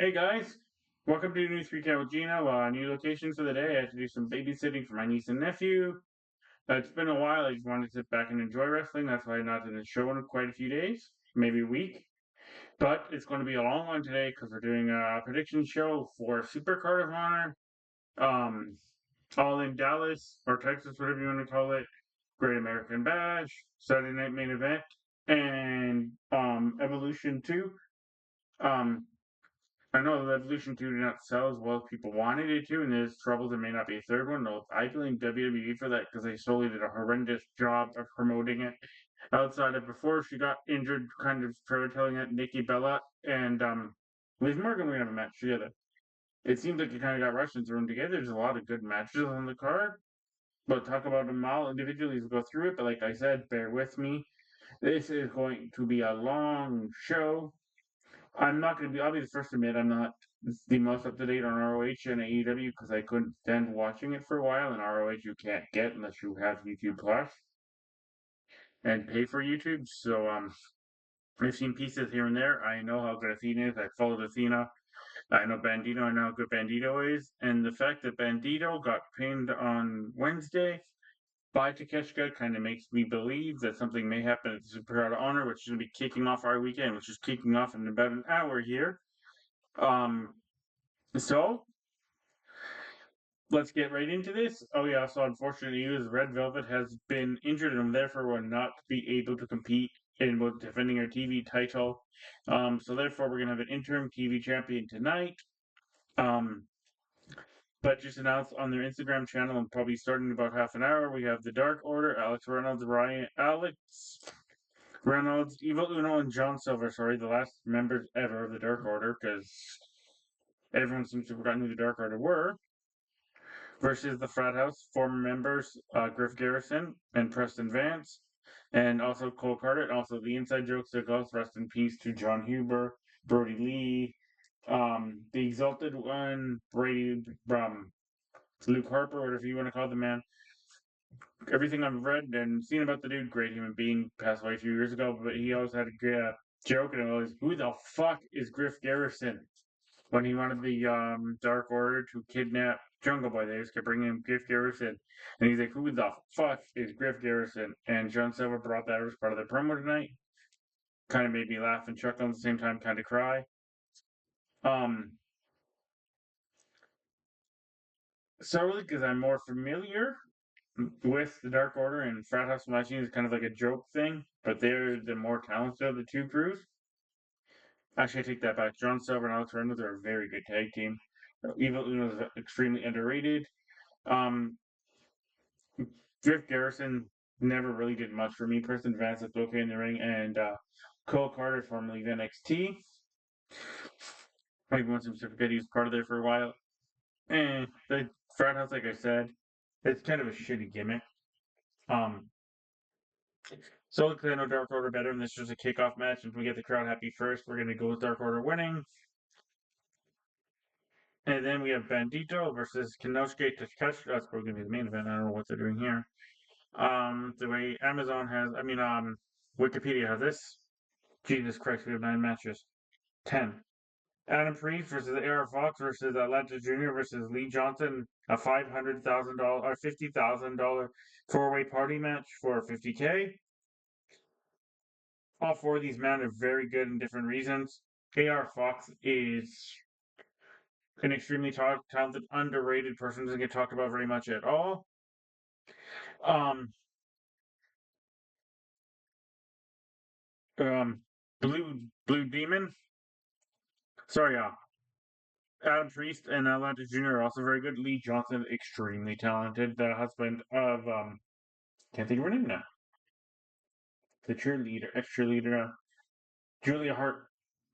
Hey guys, welcome to New 3K with Gino. New location for the day. I had to do some babysitting for my niece and nephew. It's been a while. I just wanted to sit back and enjoy wrestling. That's why I'm not in the show in quite a few days, maybe a week. But it's going to be a long one today because we're doing a prediction show for Supercard of Honor, um, all in Dallas or Texas, whatever you want to call it. Great American Bash, Saturday Night Main Event, and Evolution 2. Um, I know Evolution 2 did not sell as well as people wanted it to, and there's trouble there may not be a third one. No, I blame WWE for that because they solely did a horrendous job of promoting it. Outside of before she got injured, kind of storytelling it, Nikki Bella and Liz Morgan were gonna have a match together. It seems like you kind of got rushed and thrown together. There's a lot of good matches on the card, but talk about them all individually as we go through it. But like I said, bear with me. This is going to be a long show. I'm not going to be. I'll be the first to admit I'm not the most up to date on ROH and AEW because I couldn't stand watching it for a while. And ROH you can't get unless you have YouTube Plus and pay for YouTube. So I've seen pieces here and there. I know how good Athena is. I followed Athena. I know Bandito. I know how good Bandito is. And the fact that Bandito got pinned on Wednesday by Takeshita kind of makes me believe that something may happen at the Super Out of Honor, which is going to be kicking off our weekend, which is kicking off in about an hour here. Um, So let's get right into this. Oh yeah, so unfortunate news: Red Velvet has been injured and therefore will not be able to compete in both defending her TV title. So therefore we're gonna have an interim TV champion tonight. Um, but just announced on their Instagram channel and probably starting in about half an hour, we have the Dark Order, Alex Reynolds, Evil Uno, and John Silver. Sorry, the last members ever of the Dark Order, because everyone seems to have forgotten who the Dark Order were. Versus the Frat House, former members Griff Garrison and Preston Vance, and also Cole Carter, and also the Inside Jokes that goes rest in peace to John Huber, Brody Lee, the Exalted One, Brady, Luke Harper, whatever you want to call the man. Everything I've read and seen about the dude, great human being, passed away a few years ago, but he always had a good joke, and it was, who the fuck is Griff Garrison? When he wanted the Dark Order to kidnap Jungle Boy, they just kept bringing him Griff Garrison. And he's like, who the fuck is Griff Garrison? And John Silver brought that as part of the promo tonight. Kind of made me laugh and chuckle at the same time, kind of cry. Um, solely because I'm more familiar with the Dark Order and Frat House Machine is kind of like a joke thing, but they're the more talented of the two crews. Actually, I take that back. John Silver and Alex Reynolds are a very good tag team. Evil Uno is extremely underrated. Um, Griff Garrison never really did much for me. Preston Vance looked okay in the ring, and Cole Carter, formerly of NXT. Everyone seems to forget he was part of there for a while. And the frat house, like I said, it's kind of a shitty gimmick. Um, so because I know Dark Order better, and this is just a kickoff match, and if we get the crowd happy first, we're gonna go with Dark Order winning. And then we have Bandito versus Kinosuke Takeshita. That's probably gonna be the main event. I don't know what they're doing here. The way Amazon has, Wikipedia has this. Jesus Christ, we have 9 matches. 10. Adam Priest versus AR Fox versus Atlanta Jr. versus Lee Johnson, a $500,000 or $50,000 four-way party match for $50K. All 4 of these men are very good in different reasons. AR Fox is an extremely talented, underrated person, doesn't get talked about very much at all. Um, Blue Demon. Sorry, Adam Priest and Atlanta Jr. are also very good. Lee Johnson, extremely talented. The husband of can't think of her name now. The cheerleader, ex-cheerleader, Julia Hart.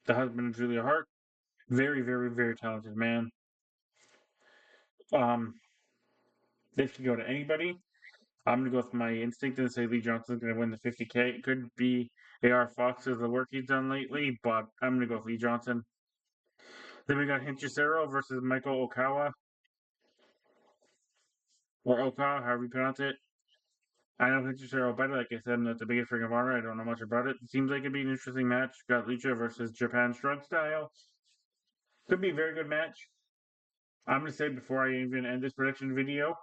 The husband of Julia Hart. Very, very, very talented man. This could go to anybody. I'm gonna go with my instinct and say Lee Johnson's gonna win the 50K. It could be AR Fox as the work he's done lately, but I'm gonna go with Lee Johnson. Then we got Hinchisero versus Michael Okawa. Or Okawa, however you pronounce it. I know Hinchisero better, like I said, I'm not the biggest Ring of Honor. I don't know much about it. It seems like it'd be an interesting match. Got Lucha versus Japan Strong Style. Could be a very good match. I'm gonna say before I even end this prediction video,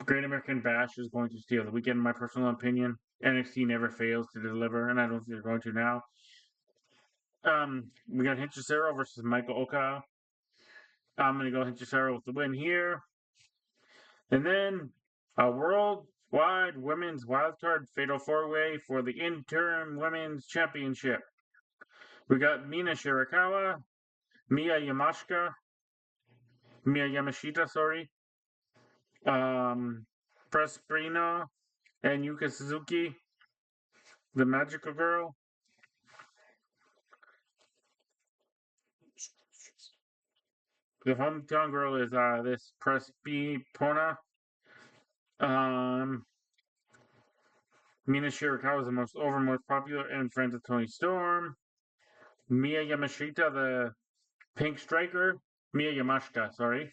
Great American Bash is going to steal the weekend, in my personal opinion. NXT never fails to deliver, and I don't think they're going to now. We got Hinchicero versus Michael Oka. I'm gonna go Hinchicero with the win here. And then a worldwide women's wildcard fatal four-way for the interim women's championship. We got Mina Shirakawa, Mia Yamashita, sorry, Prasprina, and Yuka Suzuki, the magical girl. The hometown girl is this Prespipona. Um, Mina Shirakawa is the most popular and friends of Tony Storm. Mia Yamashita, the pink striker. Mia Yamashita, sorry,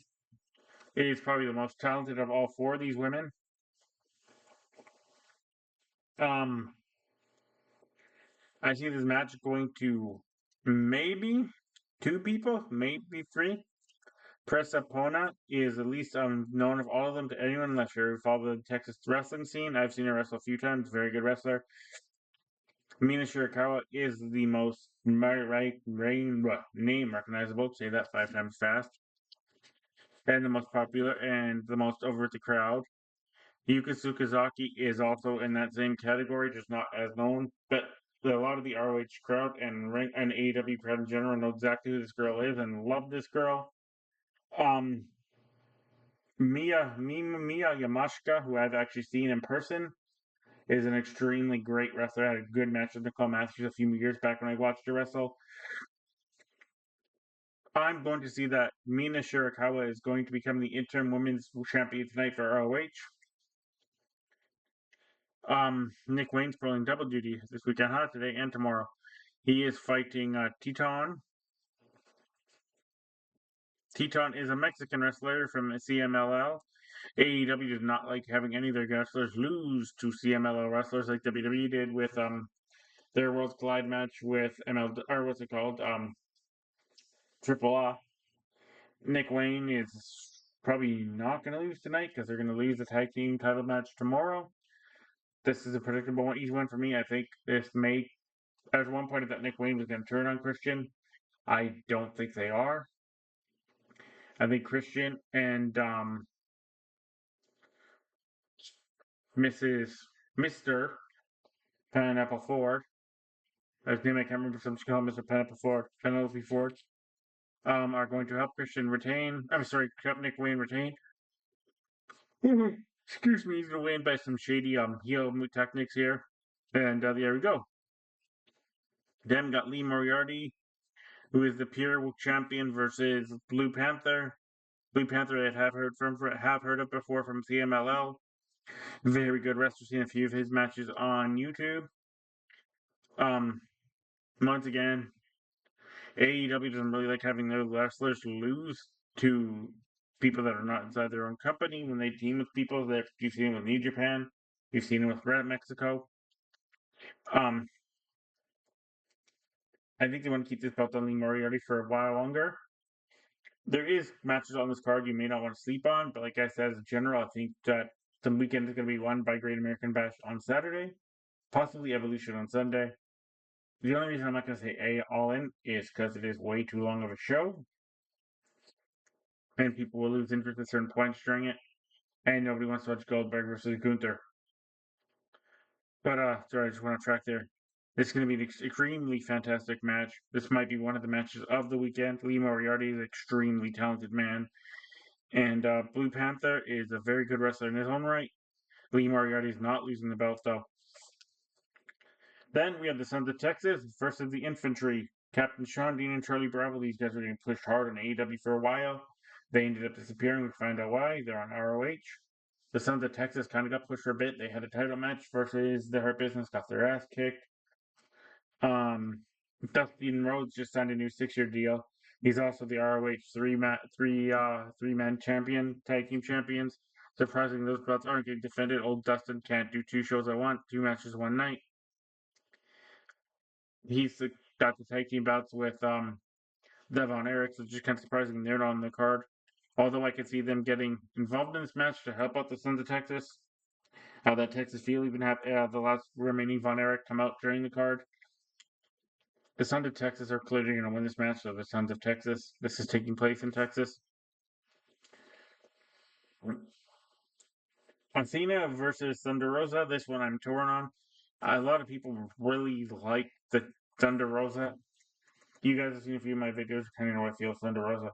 is probably the most talented of all four of these women. Um, I see this match going to maybe two people, maybe three. Pressapona is the least known of all of them to anyone unless you follow the Texas wrestling scene. I've seen her wrestle a few times. Very good wrestler. Mina Shirakawa is the most name recognizable. Say that 5 times fast. And the most popular and the most over with the crowd. Yuka Sukazaki is also in that same category, just not as known. But a lot of the ROH crowd and AEW crowd in general know exactly who this girl is and love this girl. Mia Yamashita, who I've actually seen in person, is an extremely great wrestler. I had a good match with Nicole Matthews a few years back when I watched her wrestle. I'm going to see that Mina Shirakawa is going to become the interim women's champion tonight for ROH. Nick Wayne's pulling double duty this weekend, today and tomorrow. He is fighting Teton. Teton is a Mexican wrestler from CMLL. AEW does not like having any of their wrestlers lose to CMLL wrestlers like WWE did with their Worlds Collide match with Triple A. Nick Wayne is probably not going to lose tonight because they're going to lose the tag team title match tomorrow. This is a predictable one, easy one for me. I think this may. There's one point that Nick Wayne was going to turn on Christian. I don't think they are. I think Christian and Mr. Pineapple Ford. His name I can't remember, so I'm just calling Mr. Pineapple Ford. Penelope Ford. Are going to help Christian retain. I'm sorry, help Nick Wayne retain. Excuse me, he's going to win by some shady heel techniques here. And there we go. Then we got Lee Moriarty, who is the pure champion, versus Blue Panther. Blue Panther I have heard of before from CMLL. Very good wrestler. Seen a few of his matches on YouTube. Once again, AEW doesn't really like having their wrestlers lose to people that are not inside their own company when they team with people that you've seen with New Japan, you've seen it with Red Mexico. I think they want to keep this belt on Lee Moriarty for a while longer. There is matches on this card you may not want to sleep on, but like I said, as a general, I think that the weekend is going to be won by Great American Bash on Saturday, possibly Evolution on Sunday. The only reason I'm not going to say All In is because it is way too long of a show, and people will lose interest at certain points during it, and nobody wants to watch Goldberg versus Gunther. But sorry, I just went off track there. It's going to be an extremely fantastic match. This might be one of the matches of the weekend. Lee Moriarty is an extremely talented man, and Blue Panther is a very good wrestler in his own right. Lee Moriarty is not losing the belt though. Then we have the Sons of Texas versus the Infantry. Captain Sean Dean and Charlie Bravo. These guys were getting pushed hard on AEW for a while. They ended up disappearing. We find out why. They're on ROH. The Sons of Texas kind of got pushed for a bit. They had a title match versus the Hurt Business, got their ass kicked. Dustin Rhodes just signed a new 6-year deal. He's also the ROH three-man champion, tag team champions. Surprisingly, those belts aren't getting defended. Old Dustin can't do 2 shows at once, 2 matches one night. He's got the tag team belts with Devon Erics, which is kind of surprising they're not on the card. Although I could see them getting involved in this match to help out the Sons of Texas. How that Texas feel even have the last remaining Von Erich come out during the card. The Sons of Texas are clearly going to win this match, so the Sons of Texas. This is taking place in Texas. Athena versus Thunder Rosa. This one I'm torn on. A lot of people really like the Thunder Rosa. You guys have seen a few of my videos, kind of know what I feel with Thunder Rosa.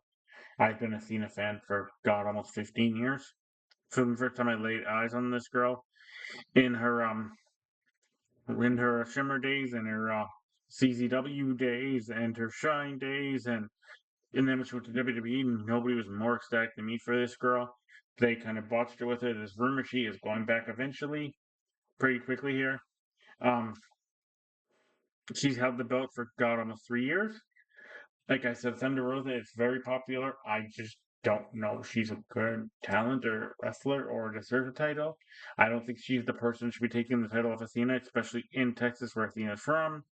I've been a Athena fan for God almost 15 years. From the first time I laid eyes on this girl in her Shimmer days and her CZW days and her Shine days, and then when she went to WWE, nobody was more ecstatic than me for this girl. They kind of botched it with her. There's rumor she is going back eventually, pretty quickly here. Um, she's held the belt for God almost 3 years. Like I said, Thunder Rosa is very popular. I just don't know if she's a good talent or wrestler or deserves a title. I don't think she's the person who should be taking the title of Athena, especially in Texas where Athena's from.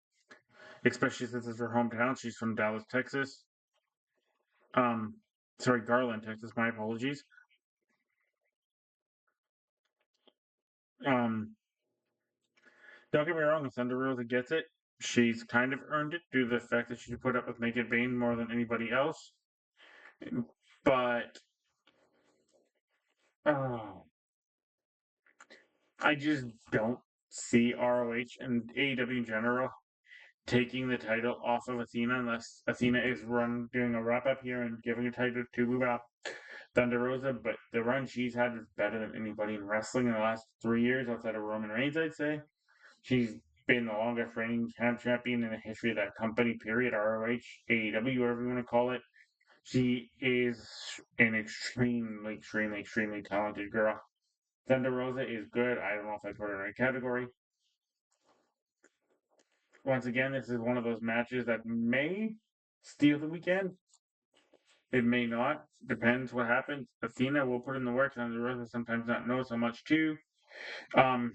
Especially since it's her hometown. She's from Dallas, Texas. Um, sorry, Garland, Texas. My apologies. Um, don't get me wrong, if Thunder Rosa gets it, she's kind of earned it due to the fact that she put up with Naked Bane more than anybody else. But uh, I just don't see ROH and AEW in general taking the title off of Athena unless Athena is doing a wrap up here and giving a title to Thunder Rosa. But the run she's had is better than anybody in wrestling in the last 3 years outside of Roman Reigns, I'd say. She's been the longest reigning champion in the history of that company, period. ROH, AEW, whatever you want to call it. She is an extremely talented girl. Thunder Rosa is good. I don't know if I put her in the right category. Once again, this is one of those matches that may steal the weekend. It may not. Depends what happens. Athena will put in the work, and the Rosa sometimes not know so much too. Um,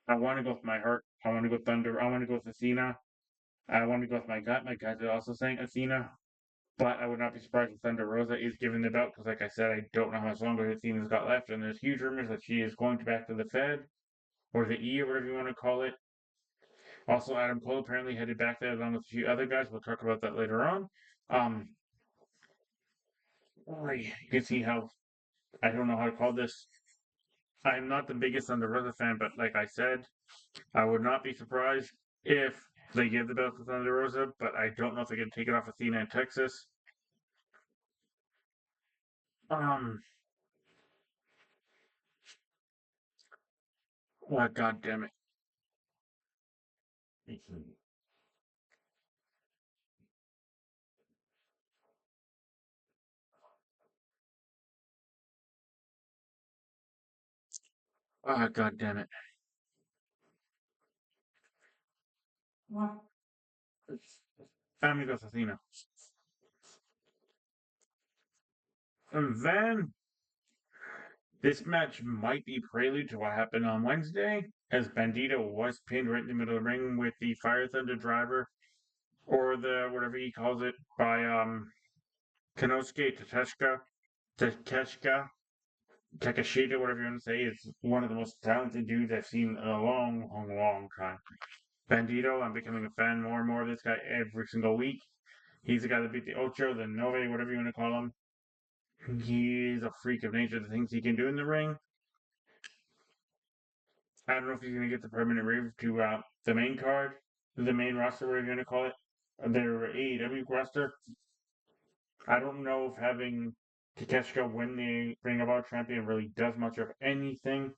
I want to go with my heart. I want to go Thunder. I want to go with Athena. I want to go with my gut. My gut is also saying Athena. But I would not be surprised if Thunder Rosa is given the belt because, like I said, I don't know how much longer Athena's got left, and there's huge rumors that she is going back to the Fed or the E or whatever you want to call it. Also, Adam Cole apparently headed back there along with a few other guys. We'll talk about that later on. Um, you can see how I don't know how to call this. I'm not the biggest Thunder Rosa fan, but like I said, I would not be surprised if they give the belt to Thunder Rosa, but I don't know if they can take it off Athena in Texas. Um, oh, God damn it. Oh, God damn it. Family goes Athena. And then this match might be prelude to what happened on Wednesday, as Bandito was pinned right in the middle of the ring with the Fire Thunder driver, or the whatever he calls it, by Konosuke Takeshita, whatever you want to say, is one of the most talented dudes I've seen in a long time. Bandito, I'm becoming a fan more and more of this guy every single week. He's the guy that beat the Ocho, the Nove, whatever you want to call him. He's a freak of nature, the things he can do in the ring. I don't know if he's going to get the permanent move to the main card, the main roster, whatever you're going to call it, their AEW roster. I don't know if having Takeshita win the Ring of Honor champion really does much of anything.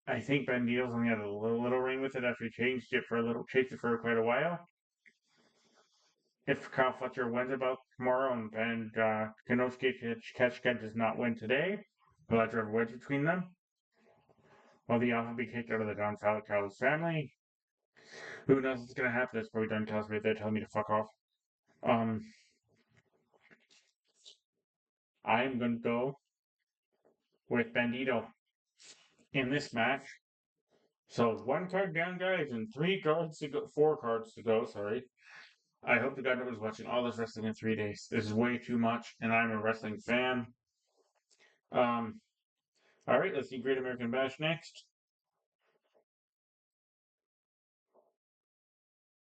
I think Bandito's only had a little ring with it after he changed it for quite a while. If Kyle Fletcher wins about tomorrow and Konosuke Takeshita does not win today, we'll have to have a wedge between them. Will the offer be kicked out of the Don Callis family? Who knows what's gonna happen? That's probably Don Callis right there telling me to fuck off. Um, I'm gonna go with Bandito in this match. So 1 card down, guys, and 3 cards to go. 4 cards to go. Sorry. I hope the guy that was watching all this wrestling in 3 days. This is way too much, and I'm a wrestling fan. Um. All right, let's see Great American Bash next.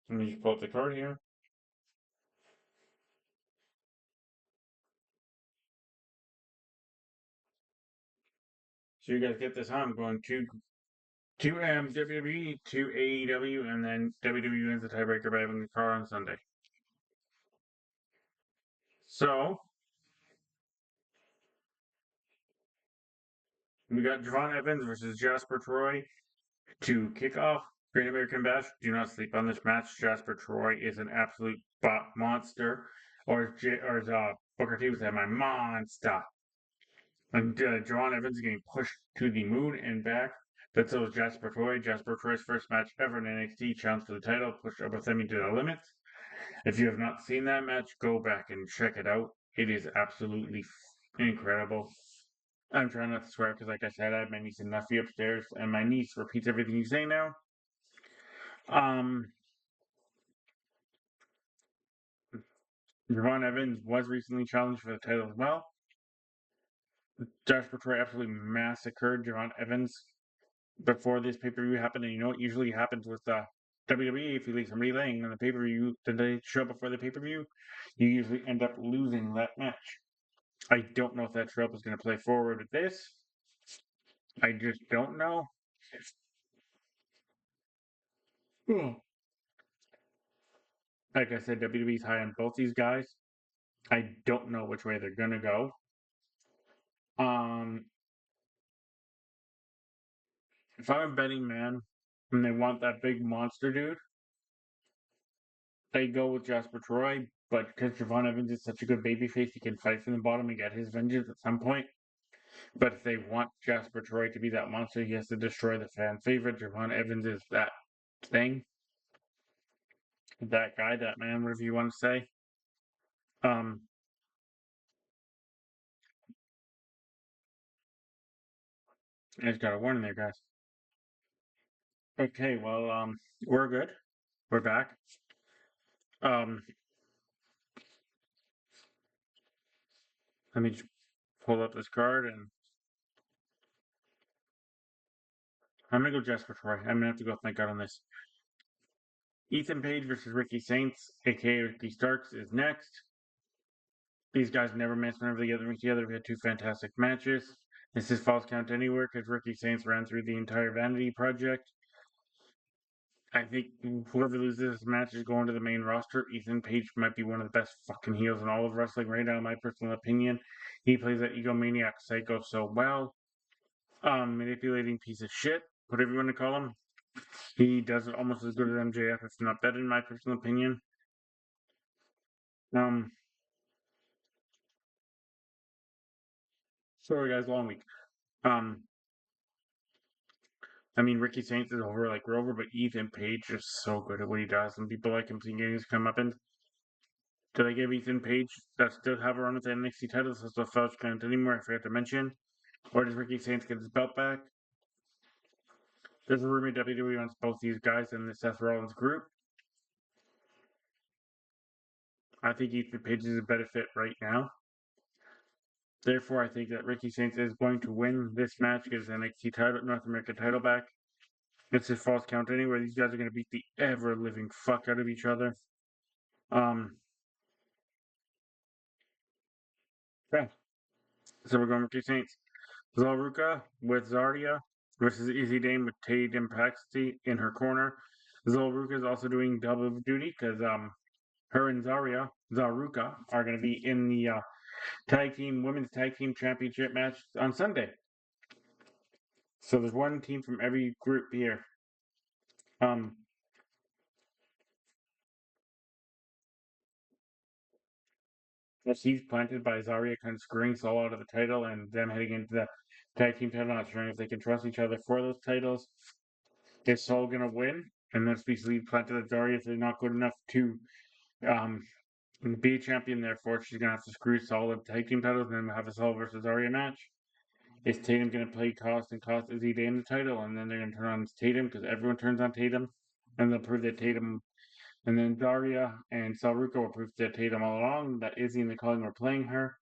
Let me just pull up the card here. So you guys get this, huh? I'm going to WWE, to AEW, and then WWE wins the tiebreaker by having the card on Sunday. So we got Javon Evans versus Jasper Troy to kick off Great American Bash. Do not sleep on this match. Jasper Troy is an absolute monster, or as Booker T would say, my monster. And Javon Evans is getting pushed to the moon and back. But so is Jasper Troy. Jasper Troy's first match ever in NXT, challenged for the title, pushed Obafemi to the limits. If you have not seen that match, go back and check it out. It is absolutely incredible. I'm trying not to swear because, like I said, I have my niece and nephew upstairs, and my niece repeats everything you say now. Um, Javon Evans was recently challenged for the title as well. Jasper Troy absolutely massacred Javon Evans before this pay per view happened, and you know what usually happens with WWE if you leave somebody laying on the pay per view, then they show up before the pay per view, you usually end up losing that match. I don't know if that trope is going to play forward with this. I just don't know. Like I said, WWE's high on both these guys. I don't know which way they're gonna go. Um, if I'm a betting man and they want that big monster dude, they go with Jasper Troy. But because Javon Evans is such a good babyface, he can fight from the bottom and get his vengeance at some point. But if they want Jasper Troy to be that monster, he has to destroy the fan favorite. Javon Evans is that thing, that guy, that man, whatever you want to say. Um, I just got a warning there, guys. Okay, well, we're good. We're back. Um, let me just pull up this card, and I'm gonna go Jasper Troy. I'm gonna have to go with my gut on this. Ethan Page versus Ricky Saints, aka Ricky Starks, is next. These guys never matched whenever they get together. We had 2 fantastic matches. This is false count anywhere because Ricky Saints ran through the entire Vanity Project. I think whoever loses this match is going to the main roster. Ethan Page might be one of the best fucking heels in all of wrestling right now, in my personal opinion. He plays that egomaniac psycho so well. Manipulating piece of shit, whatever you want to call him. He does it almost as good as MJF, if not better, in my personal opinion. Um, sorry guys, long week. Um, I mean, Ricky Saints is over like we're over, but Ethan Page is so good at what he does, and people like him seeing games come up. And did I give Ethan Page that still have a run with the NXT title? So it's a false count anymore. I forgot to mention. Or does Ricky Saints get his belt back? There's a rumor WWE wants both these guys in the Seth Rollins group. I think Ethan Page is a better fit right now. Therefore, I think that Ricky Saints is going to win this match, get his NXT title, North American title back. It's a false count anyway. These guys are going to beat the ever living fuck out of each other. Um, okay. So we're going with Ricky Saints. Zalruka with Zardia versus Izzy Dame with Tatum Paxty in her corner. Zalruka is also doing double duty because her and Zaruka are going to be in the women's tag team championship match on Sunday. So there's one team from every group here. The seeds planted by Zarya kind of screwing Saul out of the title and them heading into the tag team title, not sure if they can trust each other for those titles. Is Saul gonna win? And that's basically planted that Zarya if they're not good enough to um, be a champion, therefore she's gonna have to screw Saul with tag team titles and then have a Saul versus Zarya match. Is Tatum going to play cost Izzy Dame the title, and then they're going to turn on Tatum because everyone turns on Tatum, and they'll prove that Tatum, and then Daria and Salruka will prove that Tatum all along that Izzy and the Calling were playing her.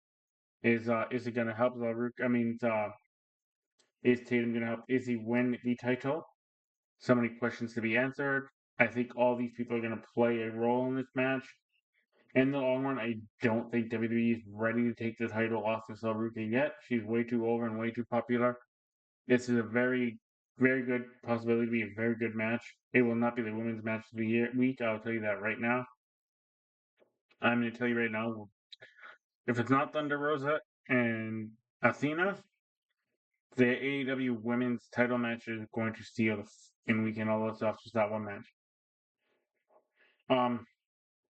Is it going to help Salruka? I mean, is Tatum going to help Izzy win the title? So many questions to be answered. I think all these people are going to play a role in this match. In the long run, I don't think WWE is ready to take the title off of Salruka yet. She's way too over and way too popular. This is a very, very good possibility to be a very good match. It will not be the women's match of the week. I'll tell you that right now. I'm going to tell you right now. If it's not Thunder Rosa and Athena, the AEW women's title match is going to steal the fucking weekend. All that's off just that one match.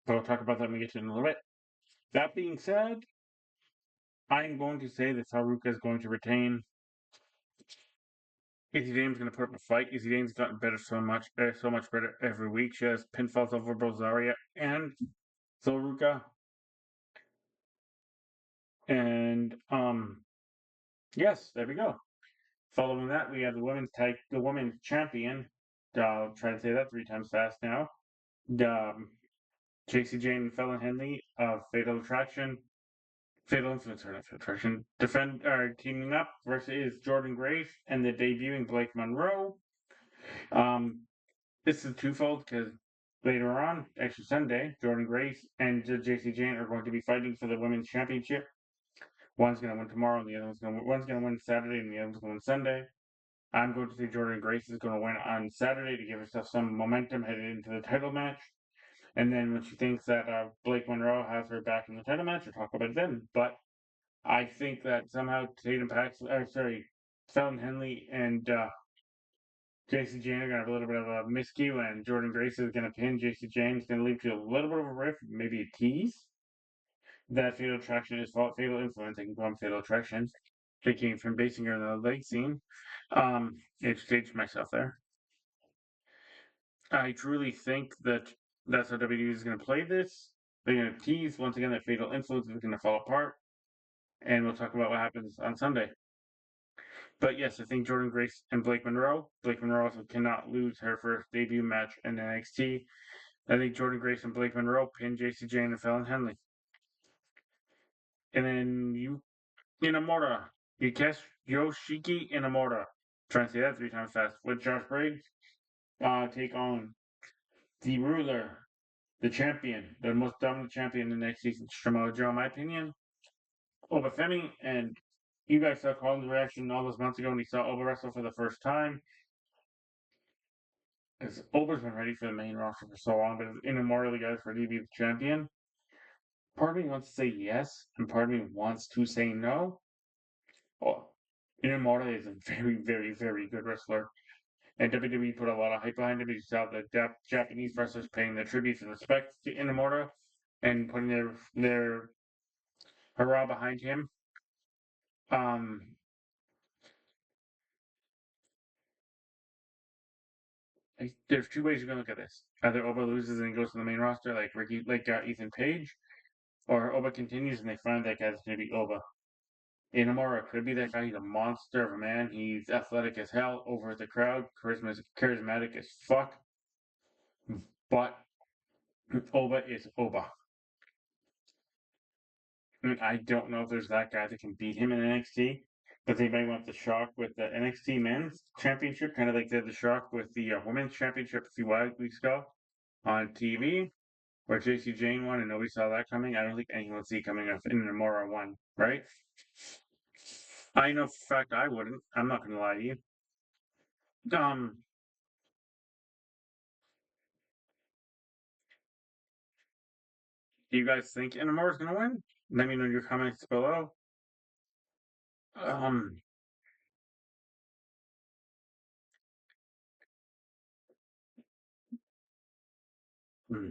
But we'll talk about that when we get to it in a little bit. That being said, I'm going to say that Saruka is going to retain. Izzy Dame's going to put up a fight. Izzy Dame's gotten better so much better every week. She has pinfalls over Rosaria and Saruka. And yes, there we go. Following that, we have the women's champion. I'll try to say that 3 times fast now. JC Jane and Fallon Henley of Fatal Attraction. Fatal Influence, or not Fatal Attraction. Are teaming up versus Jordan Grace and the debuting Blake Monroe. This is twofold because later on, actually Sunday, Jordan Grace and JC Jane are going to be fighting for the women's championship. One's going to win tomorrow, and the other one's going to win Saturday, and the other one's going to win Sunday. I'm going to say Jordan Grace is going to win on Saturday to give herself some momentum headed into the title match. And then when she thinks that Blake Monroe has her back in the title match, we'll talk about it then. But I think that somehow Fallon Henley and JC Jane are going to have a little bit of a miscue, and Jordan Grace is going to pin JC Jane. It's going to lead to a little bit of a riff, maybe a tease. That Fatal Attraction is Fatal Influence. I can call him Fatal Attraction. Taking from basing her on the leg scene. It staged myself there. I truly think that that's how WWE is going to play this. They're going to tease once again that Fatal Influence is going to fall apart, and we'll talk about what happens on Sunday. But yes, I think Jordan Grace and Blake Monroe. Blake Monroe also cannot lose her first debut match in NXT. I think Jordan Grace and Blake Monroe pin JC Jane and Fallon Henley. And then Inamura, Yoshiki Inamura. Trying to say that 3 times fast. With Josh Briggs, take on the ruler, the champion, the most dominant champion in the next season, Samoa Joe, in my opinion. Obafemi, and you guys saw Colin's reaction all those months ago when he saw Oba wrestle for the first time. Because Oba's been ready for the main roster for so long, but Inamura, the guy's ready to be the champion. Part of me wants to say yes, and part of me wants to say no. Oh, Inamura is a very, very, very good wrestler. And WWE put a lot of hype behind him. You saw the Japanese wrestlers paying their tributes and respect to Inamura and putting their hurrah behind him. There's 2 ways you can look at this. Either Oba loses and goes to the main roster like Ethan Page, or Oba continues and they find that guy's going to be Oba. Inamura could be that guy. He's a monster of a man. He's athletic as hell, over the crowd, charismatic as fuck. But Oba is Oba. I don't know if there's that guy that can beat him in NXT, but they might want the shock with the NXT Men's Championship, kind of like they had the shock with the Women's Championship a few weeks ago on TV, where JC Jane won and nobody saw that coming. I don't think anyone would see coming if Inamura won, right? I know for a fact I wouldn't. I'm not going to lie to you. Do you guys think Inamura's going to win? Let me know in your comments below. Um, hmm.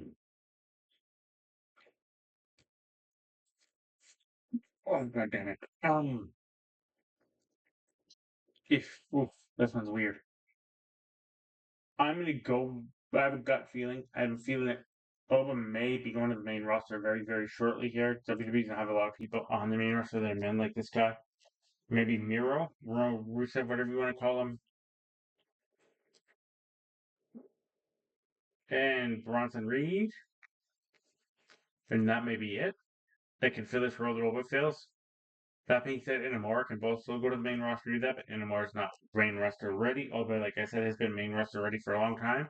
Oh, god damn it. That sounds weird. I'm gonna go. I have a gut feeling. I have a feeling that Oba may be going to the main roster very, very shortly here. WWE's gonna have a lot of people on the main roster that are men like this guy. maybe Miro, Rusev, whatever you want to call him, and Bronson Reed, and that may be it. They can fill this role that Oba fills. That being said, Inamura can both still go to the main roster to do that, but Inamura is not main roster ready, although, like I said, has been main roster ready for a long time.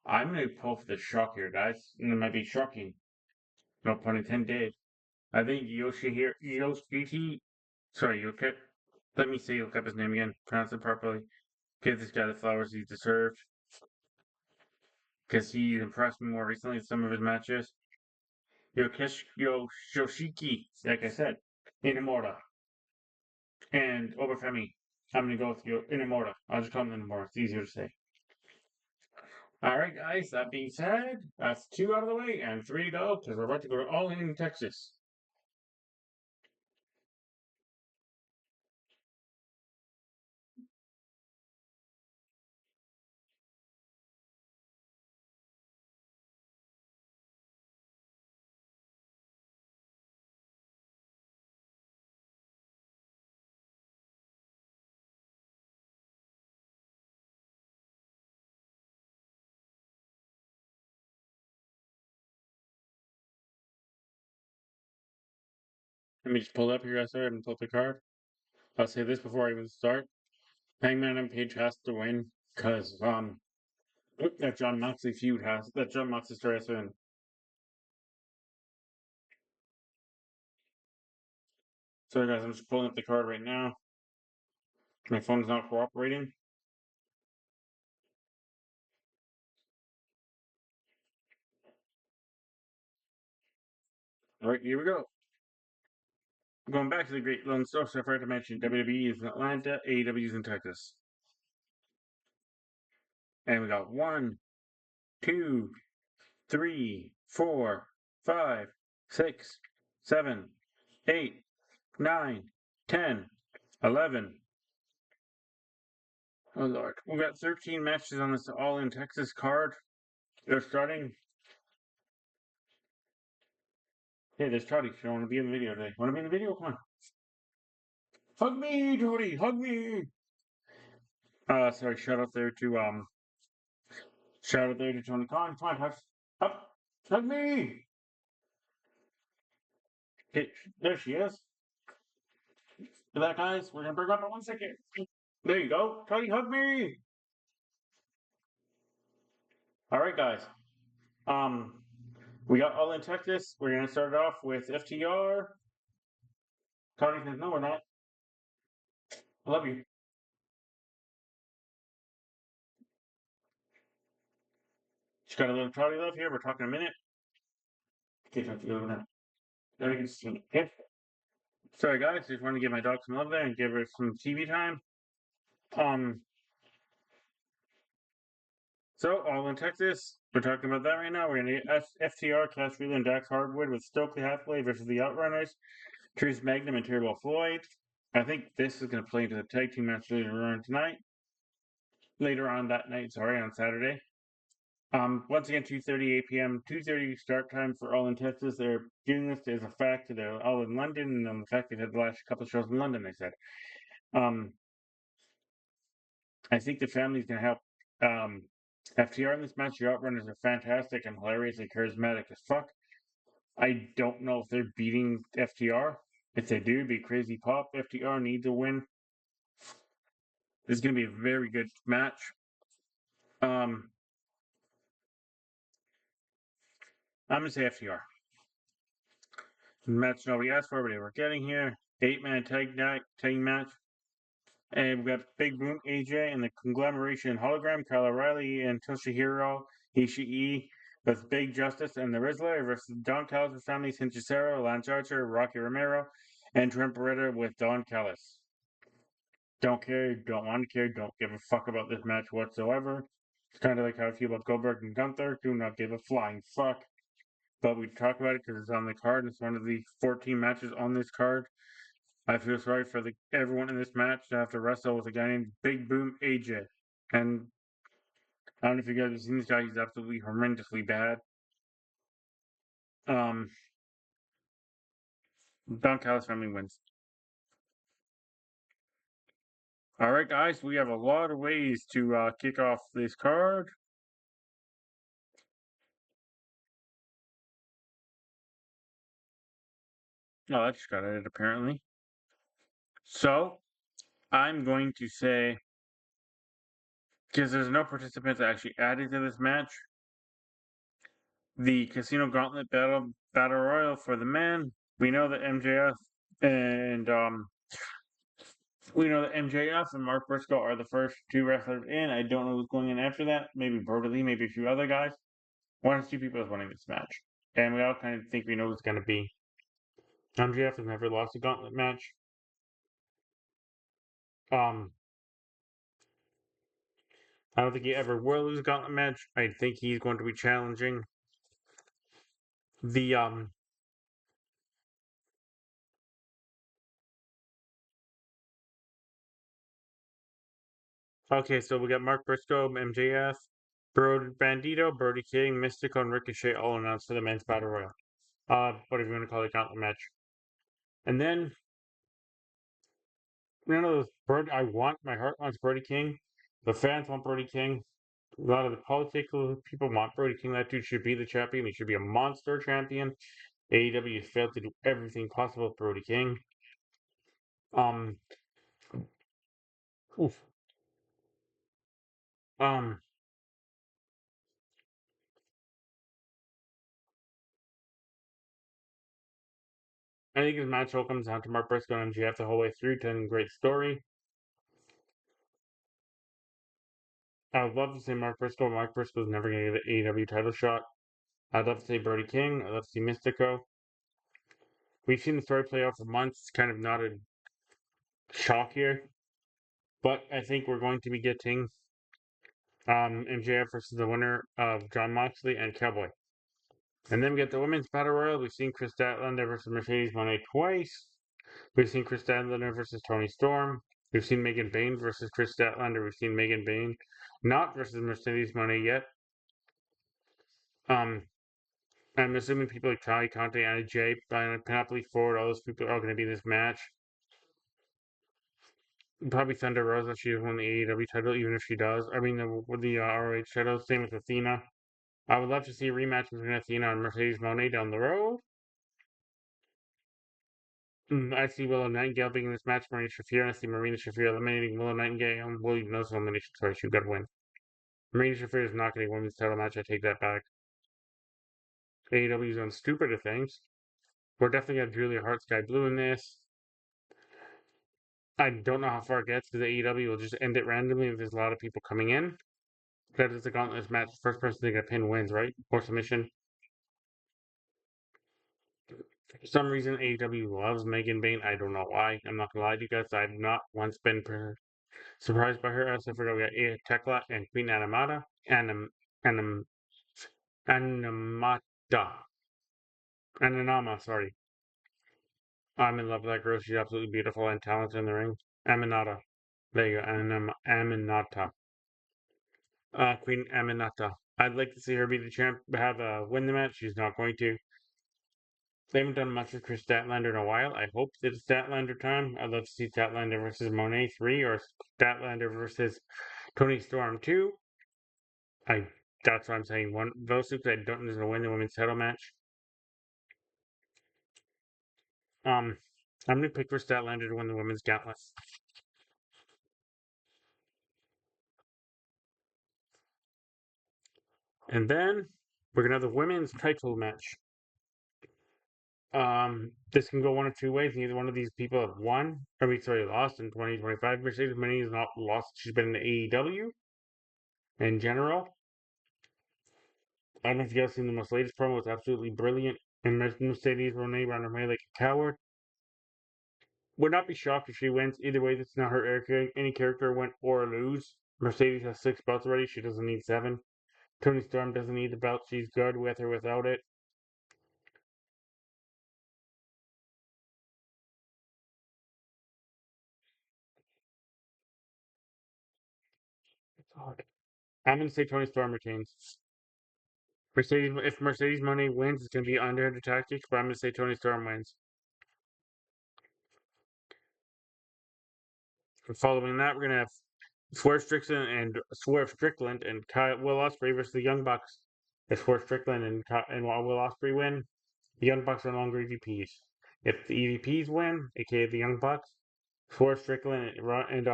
I'm going to pull for the shock here, guys, and it might be shocking. No pun intended. I think Yoshiki, sorry, let me see, look up his name again, pronounce it properly. Give this guy the flowers he deserved, because he impressed me more recently in some of his matches. Yoshiki, like I said, Inamura, and Obafemi. I'm going to go with Inamura. I'll just call him Inamura, it's easier to say. Alright, guys, that being said, that's 2 out of the way and 3 to go, because we're about to go to All In Texas. Let me just pull up here, guys. Sorry, I haven't pulled the card. I'll say this before I even start. Hangman and Page has to win, because, that John Moxley story has to win. Sorry, guys, I'm just pulling up the card right now. My phone's not cooperating. Alright, here we go. Going back to the Great Lone Star, so I forgot to mention WWE is in Atlanta, AEW is in Texas. And we got 1, 2, 3, 4, 5, 6, 7, 8, 9, 10, 11. Oh Lord. We got 13 matches on this All In Texas card. They're starting. Hey, there's Toddy. You want to be in the video today? Want to be in the video? Come on. Hug me, Toddy. Hug me. Sorry. Shout out there to Tony Khan. Come on, up, hug me. Okay, there she is. For that, guys, we're gonna bring up in 1 second. There you go. Toddy, hug me. All right, guys. We got All In Texas. We're gonna start it off with FTR. Toddy says, "No, we're not. I love you." Just got a little Toddy love here. We're talking a minute. Okay, talk to you over there. Okay. Sorry, guys. Just want to give my dog some love there and give her some TV time. Um. So, All In Texas. We're talking about that right now. We're gonna get FTR, Cash Wheeler, and Dax Hardwood with Stokely Hathaway versus the Outrunners, Therese Magnum, and Terrible Floyd. I think this is gonna play into the tag team match later on tonight. Later on that night, sorry, on Saturday. Once again, 2:38 p.m. 2:30 start time for All In Texas. They're doing this as a fact. They're all in London, and on the fact they've had the last couple of shows in London. They said. I think the family's gonna help. FTR in this match. The Outrunners are fantastic and hilariously charismatic as fuck. I don't know if they're beating FTR. If they do, it'd be crazy pop. FTR needs a win. This is gonna be a very good match. I'm gonna say FTR. Match nobody asked for, but we're getting here. 8-man tag match. And we've got Big Boom AJ and the Conglomeration Hologram, Kyle O'Reilly and Toshihiro Ishii with Big Justice and the Rizzler versus Don Callis' family, Sinchicero, Lance Archer, Rocky Romero, and Trent Beretta with Don Callis. Don't care, don't want to care, don't give a fuck about this match whatsoever. It's kind of like how I feel about Goldberg and Gunther. Do not give a flying fuck. But we talk about it because it's on the card. And it's one of the 14 matches on this card. I feel sorry for everyone in this match to have to wrestle with a guy named Big Boom AJ. And I don't know if you guys have seen this guy. He's absolutely horrendously bad. Don Callis family wins. All right, guys, we have a lot of ways to kick off this card. Oh, that just got added apparently. So I'm going to say, because there's no participants actually added to this match, the Casino Gauntlet Battle Royal for the men. We know that and MJF and Mark Briscoe are the first two wrestlers in. I don't know who's going in after that. Maybe Brody Lee, maybe a few other guys. One of the two people is winning this match, and we all kind of think we know who it's going to be. MJF has never lost a gauntlet match. Um, I don't think he ever will lose a gauntlet match. I think he's going to be challenging the. Okay, so we got Mark Briscoe, MJF, Bandito, Brody King, Mystico, and Ricochet all announced for the men's battle royal. Whatever you want to call it, gauntlet match. And then none of those my heart wants Brody King. The fans want Brody King. A lot of the political people want Brody King. That dude should be the champion. He should be a monster champion. AEW failed to do everything possible with Brody King. Um, oof. Um, I think his match all comes down to Mark Briscoe and MJF the whole way through, telling a great story. I would love to say Mark Briscoe. Mark Briscoe's never going to get an AEW title shot. I'd love to say Brody King. I'd love to see Mystico. We've seen the story play out for months. It's kind of not a shock here. But I think we're going to be getting MJF versus the winner of John Moxley and Cowboy. And then we get the women's battle royal. We've seen Chris Statlander versus Mercedes Moné twice. We've seen Chris Statlander versus Tony Storm. We've seen Megan Bayne versus Chris Statlander. We've seen Megan Bayne not versus Mercedes Moné yet. Um, I'm assuming people like Ty Conte, Anna Jay, Penelope Ford, all those people are all going to be in this match. Probably Thunder Rosa. She has won the AEW title, even if she does. I mean, the ROH title. Same with Athena. I would love to see a rematch between Athena and Mercedes Moné down the road. I see Willow Nightingale being in this match. Marina Shafir. I see Marina Shafir eliminating Willow Nightingale. Well, you know, elimination. Sorry, she got to win. Marina Shafir is not getting a women's title match. I take that back. AEW's on stupider things. We're definitely got Julia Hart, Sky Blue in this. I don't know how far it gets because AEW will just end it randomly if there's a lot of people coming in. That is a gauntlet match. First person to get a pin wins, right? Or submission. For some reason, AEW loves Megan Bayne. I don't know why. I'm not gonna lie to you guys. I've not once been surprised by her. I also forgot we got Aya Tekla and Queen Animata. Anim, Animata. Ananama, sorry. I'm in love with that girl. She's absolutely beautiful and talented in the ring. Aminata. There you go. Aminata. Queen Aminata. I'd like to see her be the champ, win the match. She's not going to. They haven't done much with Chris Statlander in a while. I hope it's Statlander time. I'd love to see Statlander versus Monet 3 or Statlander versus Tony Storm 2. That's what I'm saying. One those two, because I don't know who's gonna win the women's title match. I'm gonna pick for Statlander to win the women's gauntlet. And then we're gonna have the women's title match. This can go one of two ways. Neither one of these people have won. Lost in 2025. Mercedes Moné is not lost. She's been in the AEW in general. I don't know if you guys seen the most latest promo. It's absolutely brilliant. And Mercedes Moné ran away like a coward. Would not be shocked if she wins. Either way, that's not her any character win or lose. Mercedes has 6 belts already. She doesn't need 7. Tony Storm doesn't need the belt. She's good with or without it. I'm gonna say Tony Storm retains. If Mercedes Moné wins, it's gonna be underhanded tactics, but I'm gonna say Tony Storm wins. Following that, we're gonna have Swerve Strickland and Will Ospreay versus the Young Bucks. If Swerve Strickland and Will Ospreay win, the Young Bucks are no longer EVPs. If the EVPs win, aka the Young Bucks, Swerve Strickland and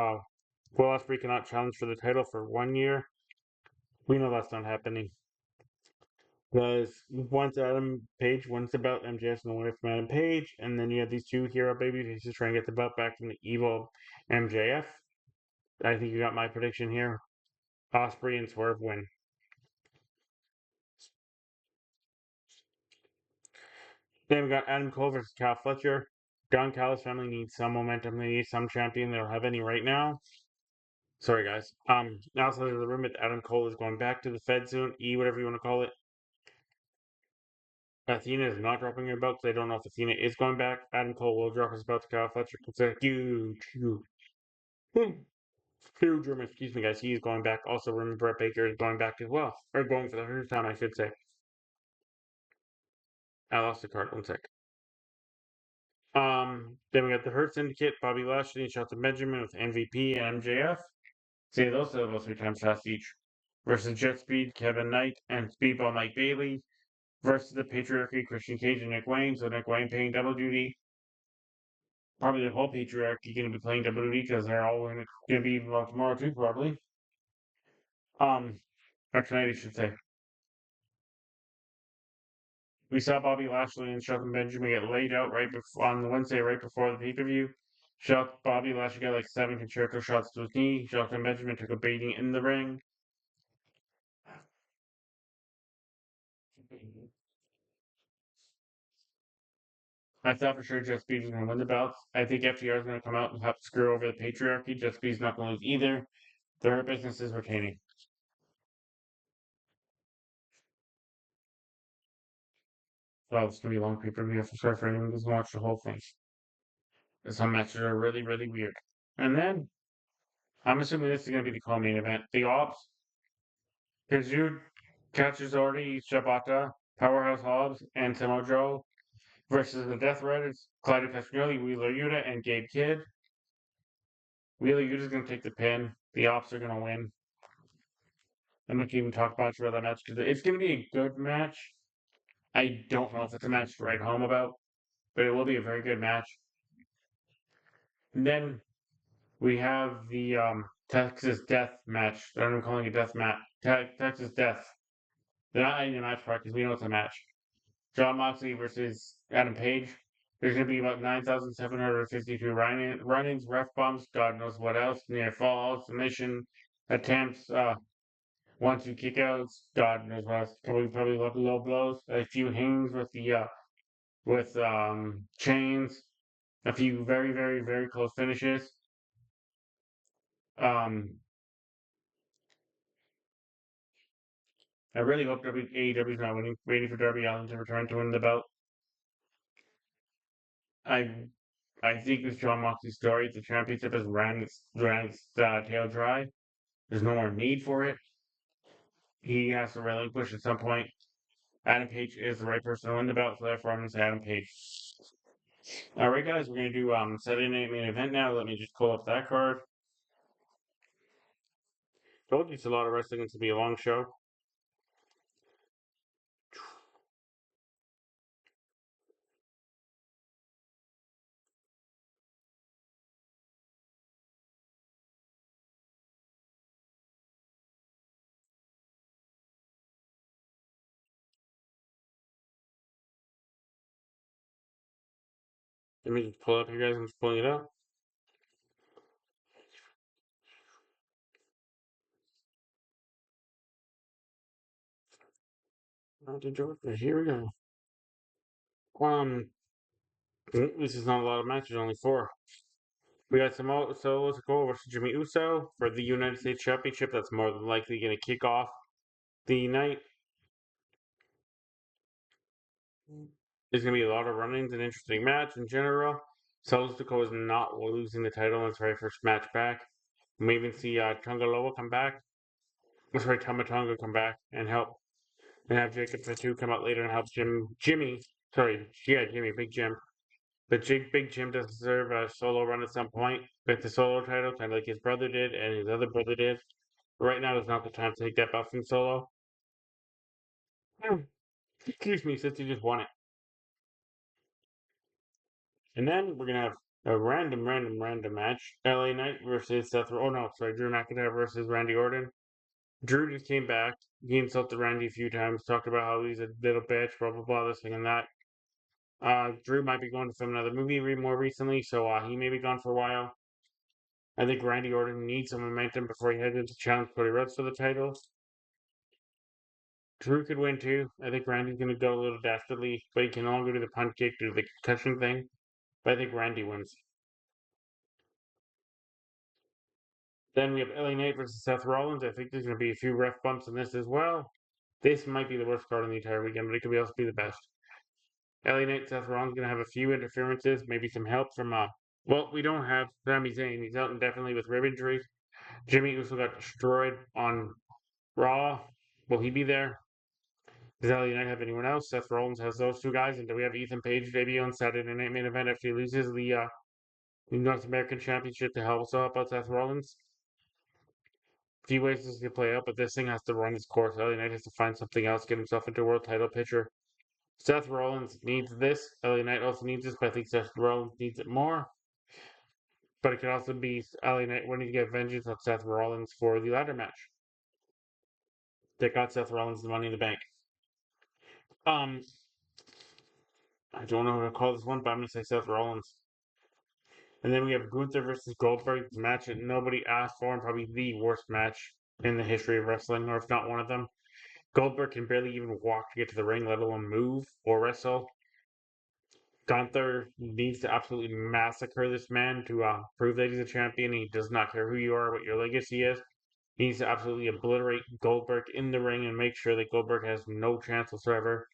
Will Ospreay cannot challenge for the title for 1 year. We know that's not happening. Because once Adam Page wins the belt, MJF's going to win it from Adam Page, and then you have these two hero babyfaces trying to get the belt back from the evil MJF. I think you got my prediction here. Ospreay and Swerve win. Then we got Adam Cole versus Cal Fletcher. Don Callis family needs some momentum. They need some champion. They don't have any right now. Sorry, guys. Also, there's a rumor that Adam Cole is going back to the Fed soon. Whatever you want to call it. Athena is not dropping her belt because I don't know if Athena is going back. Adam Cole will drop his belt to Cal Fletcher. It's a huge rumor. Excuse me, guys. He is going back. Also, rumor Brett Baker is going back as well. Or going for the first time, I should say. I lost the card. 1 sec. Then we got the Hurt Syndicate, Bobby Lashley and Shelton Benjamin with MVP and MJF. Say those syllables 3 times fast each. Versus Jet Speed, Kevin Knight, and Speedball Mike Bailey. Versus the Patriarchy, Christian Cage and Nick Wayne. So Nick Wayne paying double duty. Probably the whole Patriarchy going to be playing double duty because they're all going to be tomorrow too, probably. Or tonight, I should say. We saw Bobby Lashley and Shelton Benjamin get laid out on the Wednesday, right before the pay-per-view. Bobby Lashley got like 7 concerto shots to his knee. Shelton Benjamin took a beating in the ring. I thought for sure Jet Speed was going to win the belts. I think FTR is going to come out and help screw over the Patriarchy. Jet Speed's not going to lose either. Their business is retaining. Well, it's going to be a long pay-per-view. Sorry for anyone who doesn't watch the whole thing. Some matches are really, really weird. And then, I'm assuming this is going to be the co-main event. The Ops, Kazuda, Cacciatore, Shibata, Powerhouse Hobbs, and Samoa Joe versus the Death Riders, Claudio Castagnoli, Wheeler Yuta, and Gabe Kidd. Wheeler Yuta's going to take the pin. The Ops are going to win. I'm not going to even talk much about that match because it's going to be a good match. I don't know if it's a match to write home about, but it will be a very good match. And then we have the Texas Death match. I'm calling it Death match. Texas Death. They're not adding a match part because we know it's a match. Jon Moxley versus Adam Page. There's going to be about 9,752 run-ins, ref bumps, God knows what else, near falls, submission attempts, 1-2 kickouts, God knows what else. Probably low blows, a few hangs with the chains, a few very, very, very close finishes. I really hope AEW is not waiting for Darby Allin to return to win the belt. I think with Jon Moxley's story, the championship has ran its tail dry. There's no more need for it. He has to relinquish at some point. Adam Page is the right person to win the belt, so therefore I'm going to say Adam Page. All right, guys, we're going to do Saturday Night Main Event now. Let me just pull up that card. Told you it's a lot of wrestling. It's going to be a long show. Let me just pull it up here, guys. I'm just pulling it up. Here we go. This is not a lot of matches, only 4. We got Solo Sikoa versus Jimmy Uso for the United States Championship. That's more than likely going to kick off the night. There's going to be a lot of run-ins, an interesting match in general. Solo Sikoa is not losing the title in his very first match back. We may even see Tonga Loa come back. Tama Tonga come back and help. And have Jacob Fatu come out later and help Jimmy. Big Jim. But Big Jim does deserve a solo run at some point with the solo title, kind of like his brother did and his other brother did. But right now is not the time to take that belt from Solo. Excuse me, since he just won it. And then we're gonna have a random match. LA Knight versus Seth. Oh no, sorry, Drew McIntyre versus Randy Orton. Drew just came back. He insulted Randy a few times, talked about how he's a little bitch, blah blah blah, this thing and that. Drew might be going to film another movie more recently, so he may be gone for a while. I think Randy Orton needs some momentum before he heads into challenge Cody Rhodes for the title. Drew could win too. I think Randy's going to go a little dastardly, but he can only go to the punt kick due to the concussion thing. But I think Randy wins. Then we have LA Knight versus Seth Rollins. I think there's going to be a few ref bumps in this as well. This might be the worst card in the entire weekend, but it could also be the best. LA Knight, Seth Rollins going to have a few interferences, maybe some help from well, we don't have Sami Zayn. He's out indefinitely with rib injuries. Jimmy Uso got destroyed on Raw. Will he be there? Does LA Knight have anyone else? Seth Rollins has those two guys, and do we have Ethan Page debut on Saturday Night Main Event after he loses the North American Championship to help us out about Seth Rollins? A few ways this could play out, but this thing has to run its course. LA Knight has to find something else, get himself into a world title picture. Seth Rollins needs this. LA Knight also needs this, but I think Seth Rollins needs it more. But it could also be LA Knight wanting to get vengeance on Seth Rollins for the ladder match that got Seth Rollins the Money in the Bank. Um, I don't know what to call this one, but I'm gonna say Seth Rollins. And then we have Gunther versus Goldberg, the match that nobody asked for, and probably the worst match in the history of wrestling, or if not one of them. Goldberg can barely even walk to get to the ring, let alone move or wrestle. Gunther needs to absolutely massacre this man to prove that he's a champion. He does not care who you are, what your legacy is. He needs to absolutely obliterate Goldberg in the ring and make sure that Goldberg has no chance whatsoever.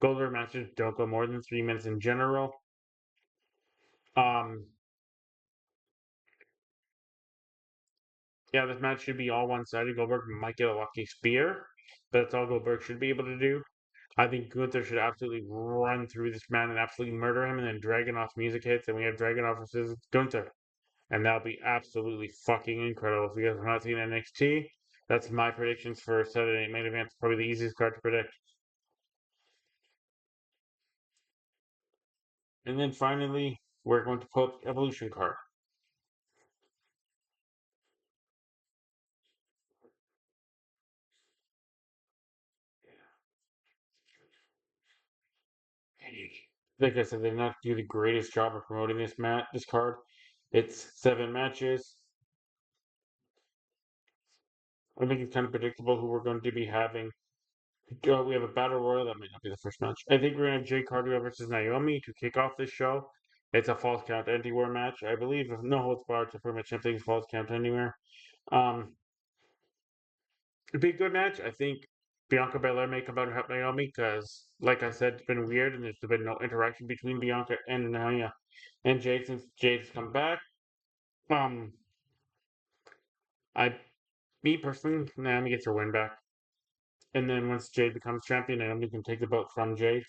Goldberg matches don't go more than 3 minutes in general. Um, yeah, this match should be all one-sided. Goldberg might get a lucky spear, but that's all Goldberg should be able to do. I think Gunther should absolutely run through this man and absolutely murder him, and then Dragunov's music hits, and we have Dragunov versus Gunther. And that'll be absolutely fucking incredible. If you guys have not seen NXT, that's my predictions for Saturday Night Main Event. It's probably the easiest card to predict. And then finally, we're going to pull up the Evolution card. Like I said, they not do the greatest job of promoting this card. It's 7 matches. I think it's kind of predictable who we're going to be having. We have a battle royal. That might not be the first match. I think we're gonna have Jade Cargill versus Naomi to kick off this show. It's a false count anywhere match, I believe. No holds barred, so pretty much everything's false count anywhere. Um, it'd be a good match. I think Bianca Belair may come out and help Naomi because, like I said, it's been weird and there's been no interaction between Bianca and Naya and Jade since Jade's come back. Um, I, me personally, Naomi gets her win back, and then once Jade becomes champion, Naomi can take the belt from Jade.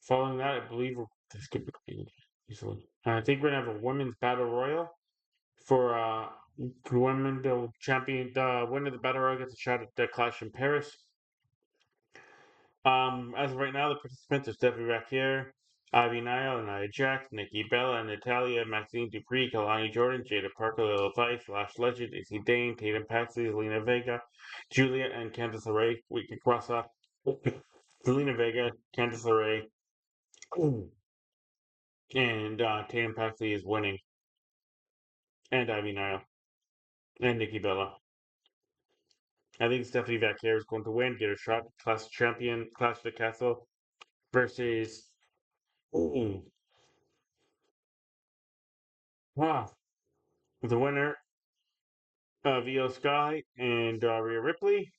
Following that, I believe this could be clean easily. I think we're gonna have a women's battle royal for women. The champion, the winner of the battle royal gets a shot at the Clash in Paris. As of right now, the participants are Stephanie Raquier, Ivy Nile, Nia Jax, Nikki Bella, Natalia, Maxine Dupree, Kalani Jordan, Jada Parker, Lil Vice, Lash Legend, AC Dane, Tatum Paxley, Zelina Vega, Julia, and Candice LeRae. We can cross off Zelina Vega, Candice LeRae, and Tatum Paxley is winning, and Ivy Nile, and Nikki Bella. I think Stephanie Vaquer is going to win, get a shot, Clash champion, Clash the Castle versus. Ooh, wow. The winner of Io Sky and Rhea Ripley.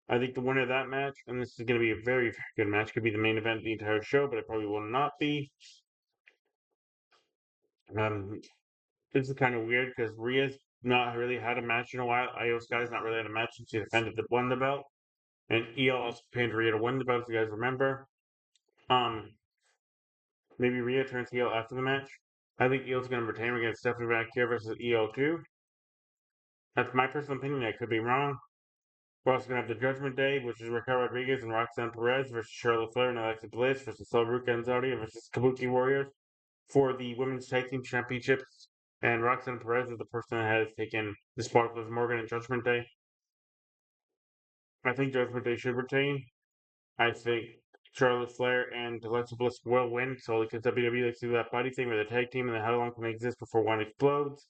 I think the winner of that match, and this is going to be a very, very good match, could be the main event of the entire show, but it probably will not be. Um, this is kind of weird because Rhea's not really had a match in a while. Io Sky's not really had a match since she defended won the belt. And Io also pinned Rhea to win the belt, if you guys remember. Um, maybe Rhea turns heel after the match. I think Eel's going to retain against Stephanie McIntyre versus EO2. That's my personal opinion. I could be wrong. We're also going to have the Judgment Day, which is Raquel Rodriguez and Roxanne Perez versus Charlotte Flair and Alexa Bliss versus Ruka and Zardia versus Kabuki Warriors for the Women's Tag Team Championships. And Roxanne Perez is the person that has taken the spot of Liv Morgan at Judgment Day. I think Judgment Day should retain. I think Charlotte Flair and Alexa Bliss will win solely because WWE likes to do that buddy thing with a tag team and then how long can they exist before one explodes.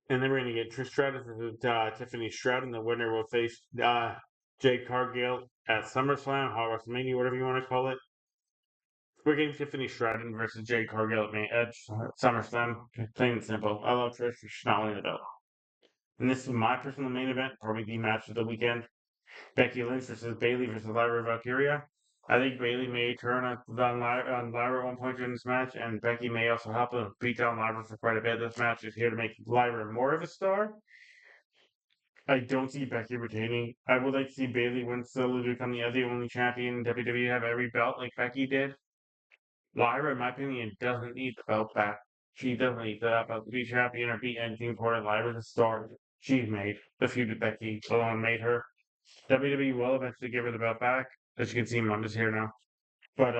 And then we're going to get Trish Stratus versus Tiffany Stratton. And the winner will face Jade Cargill at SummerSlam, Hot WrestleMania, whatever you want to call it. We're getting Tiffany Stratton versus Jade Cargill at SummerSlam. Plain and simple. I love Trish. She's not winning the belt. And this is my personal main event, probably the match of the weekend. Becky Lynch versus Bayley versus Lyra Valkyria. I think Bayley may turn on Lyra at one point during this match, and Becky may also help them beat down Lyra for quite a bit. This match is here to make Lyra more of a star. I don't see Becky retaining. I would like to see Bayley win slowly to become the only champion in WWE have every belt like Becky did. Lyra, in my opinion, doesn't need the belt back. She doesn't need that belt to be champion or beat anything important. Lyra's a star. She's made. The feud with Becky alone made her. WWE will eventually give her the belt back. As you can see, Monda's here now. But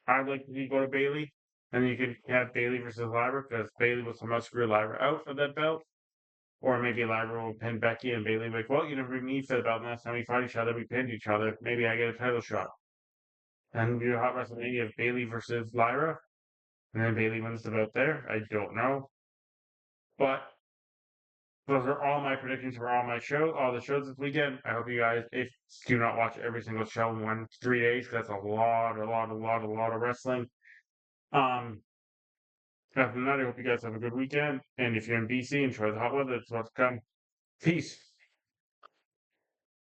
I'd like to see go to Bayley, and you could have Bayley versus Lyra because Bayley will somehow screw Lyra out of that belt. Or maybe Lyra will pin Becky and Bayley like, well, you never beat me for the belt. Last time we fought each other, we pinned each other. Maybe I get a title shot. And you Hot WrestleMania of Bayley versus Lyra, and then Bayley wins the belt there. I don't know, but those are all my predictions for all the shows this weekend. I hope you guys, if do not watch every single show in 3 days, because that's a lot of wrestling. Um, Other than that, I hope you guys have a good weekend. And if you're in BC, enjoy the hot weather. It's about to come. Peace.